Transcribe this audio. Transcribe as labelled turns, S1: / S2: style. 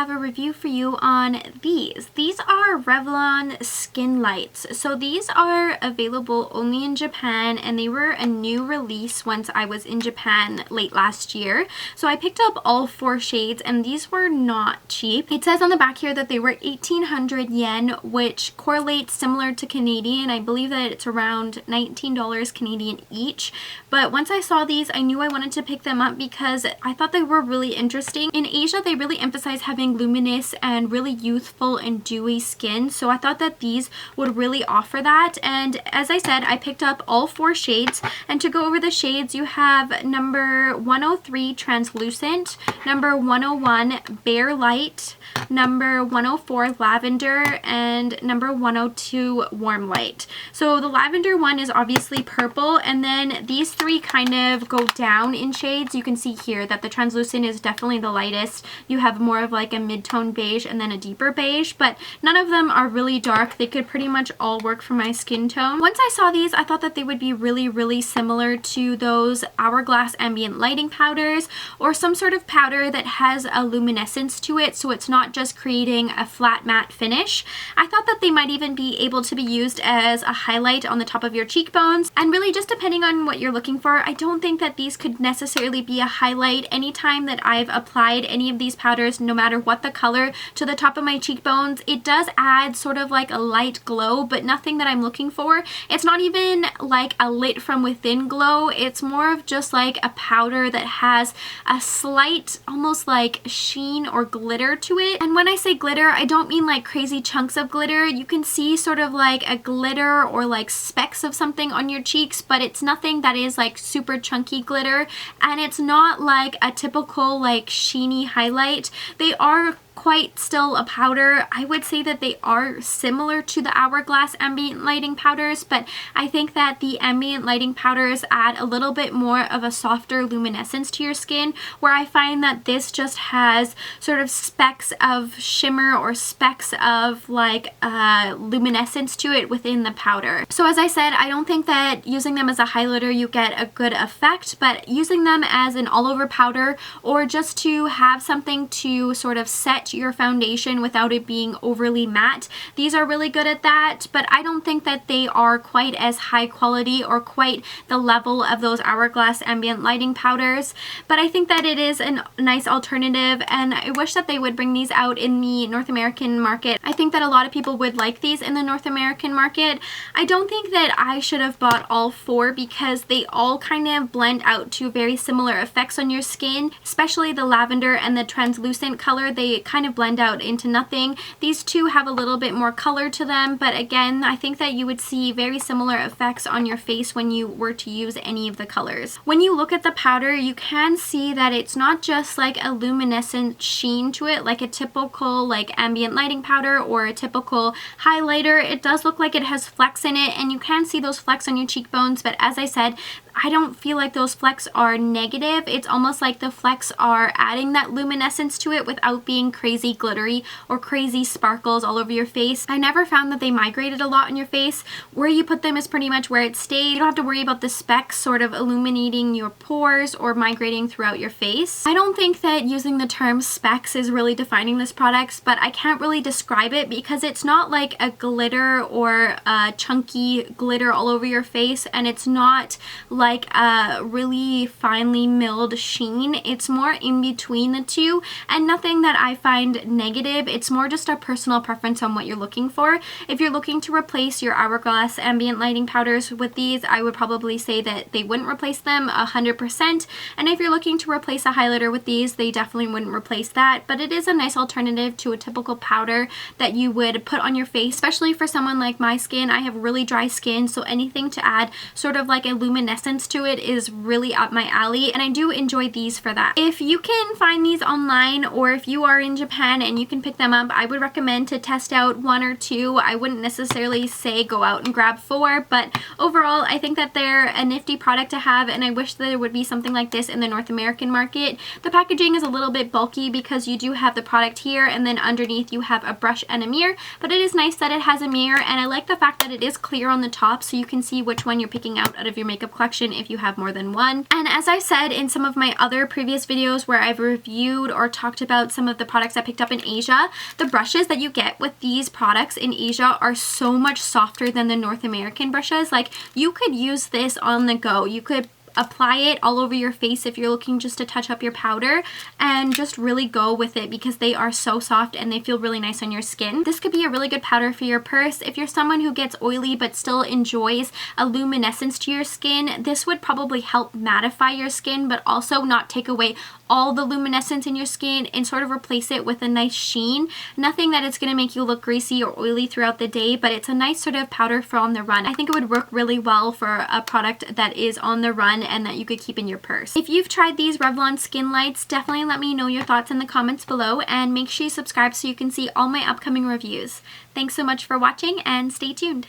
S1: have a review for you on these. These are Revlon Skinlights. So these are available only in Japan, and they were a new release once I was in Japan late last year. So I picked up all 4 shades, and these were not cheap. It says on the back here that they were 1,800 yen, which correlates similar to Canadian. I believe that it's around $19 Canadian each. But once I saw these, I knew I wanted to pick them up because I thought they were really interesting. In Asia, they really emphasize having luminous and really youthful and dewy skin, so I thought that these would really offer that. And as I said, I picked up all 4 shades, and to go over the shades, you have number 103 Translucent, number 101 Bare Light, number 104 Lavender, and number 102 Warm Light. So the lavender one is obviously purple, and then these 3 kind of go down in shades. You can see here that the translucent is definitely the lightest. You have more of like a mid-tone beige and then a deeper beige, but none of them are really dark. They could pretty much all work for my skin tone. Once I saw these, I thought that they would be really similar to those Hourglass ambient lighting powders, or some sort of powder that has a luminescence to it, so it's not just creating a flat matte finish. I thought that they might even be able to be used as a highlight on the top of your cheekbones, and really just depending on what you're looking for. I don't think that these could necessarily be a highlight. Anytime that I've applied any of these powders, no matter what the color, to the top of my cheekbones, it does add sort of like a light glow, but nothing that I'm looking for. It's not even like a lit from within glow. It's more of just like a powder that has a slight, almost like sheen or glitter to it. And when I say glitter, I don't mean like crazy chunks of glitter. You can see sort of like a glitter or like specks of something on your cheeks, but it's nothing that is like super chunky glitter, and it's not like a typical like sheeny highlight. They are quite still a powder. I would say that they are similar to the Hourglass ambient lighting powders, but I think that the ambient lighting powders add a little bit more of a softer luminescence to your skin, where I find that this just has sort of specks of shimmer or specks of like luminescence to it within the powder. So as I said, I don't think that using them as a highlighter you get a good effect, but using them as an all over powder, or just to have something to sort of set your foundation without it being overly matte, these are really good at that. But I don't think that they are quite as high quality or quite the level of those Hourglass ambient lighting powders, but I think that it is a nice alternative, and I wish that they would bring these out in the North American market. I think that a lot of people would like these in the North American market. I don't think that I should have bought all 4 because they all kind of blend out to very similar effects on your skin, especially the lavender and the translucent color. They kind of blend out into nothing. These 2 have a little bit more color to them, but again, I think that you would see very similar effects on your face when you were to use any of the colors. When you look at the powder, you can see that it's not just like a luminescent sheen to it like a typical like ambient lighting powder or a typical highlighter. It does look like it has flecks in it, and you can see those flecks on your cheekbones, but as I said, I don't feel like those flecks are negative. It's almost like the flecks are adding that luminescence to it without being crazy glittery or crazy sparkles all over your face. I never found that they migrated a lot on your face. Where you put them is pretty much where it stayed. You don't have to worry about the specks sort of illuminating your pores or migrating throughout your face. I don't think that using the term specks is really defining this product, but I can't really describe it because it's not like a glitter or a chunky glitter all over your face, and it's not like a really finely milled sheen. It's more in between the 2, and nothing that I find negative. It's more just a personal preference on what you're looking for. If you're looking to replace your Hourglass ambient lighting powders with these, I would probably say that they wouldn't replace them 100%, and if you're looking to replace a highlighter with these, they definitely wouldn't replace that. But it is a nice alternative to a typical powder that you would put on your face, especially for someone like my skin. I have really dry skin, so anything to add sort of like a luminescence to it is really up my alley, and I do enjoy these for that. If you can find these online, or if you are in Japan and you can pick them up, I would recommend to test out 1 or 2. I wouldn't necessarily say go out and grab 4, but overall I think that they're a nifty product to have, and I wish that there would be something like this in the North American market. The packaging is a little bit bulky because you do have the product here, and then underneath you have a brush and a mirror, but it is nice that it has a mirror, and I like the fact that it is clear on the top so you can see which one you're picking out of your makeup collection if you have more than one. And as I said in some of my other previous videos where I've reviewed or talked about some of the products products I picked up in Asia. The brushes that you get with these products in Asia are so much softer than the North American brushes. Like, you could use this on the go. You could apply it all over your face if you're looking just to touch up your powder, and just really go with it because they are so soft and they feel really nice on your skin. This could be a really good powder for your purse. If you're someone who gets oily but still enjoys a luminescence to your skin, this would probably help mattify your skin but also not take away all the luminescence in your skin and sort of replace it with a nice sheen. Nothing that it's going to make you look greasy or oily throughout the day, but it's a nice sort of powder for on the run. I think it would work really well for a product that is on the run and that you could keep in your purse. If you've tried these Revlon Skinlights, definitely let me know your thoughts in the comments below, and make sure you subscribe so you can see all my upcoming reviews. Thanks so much for watching and stay tuned.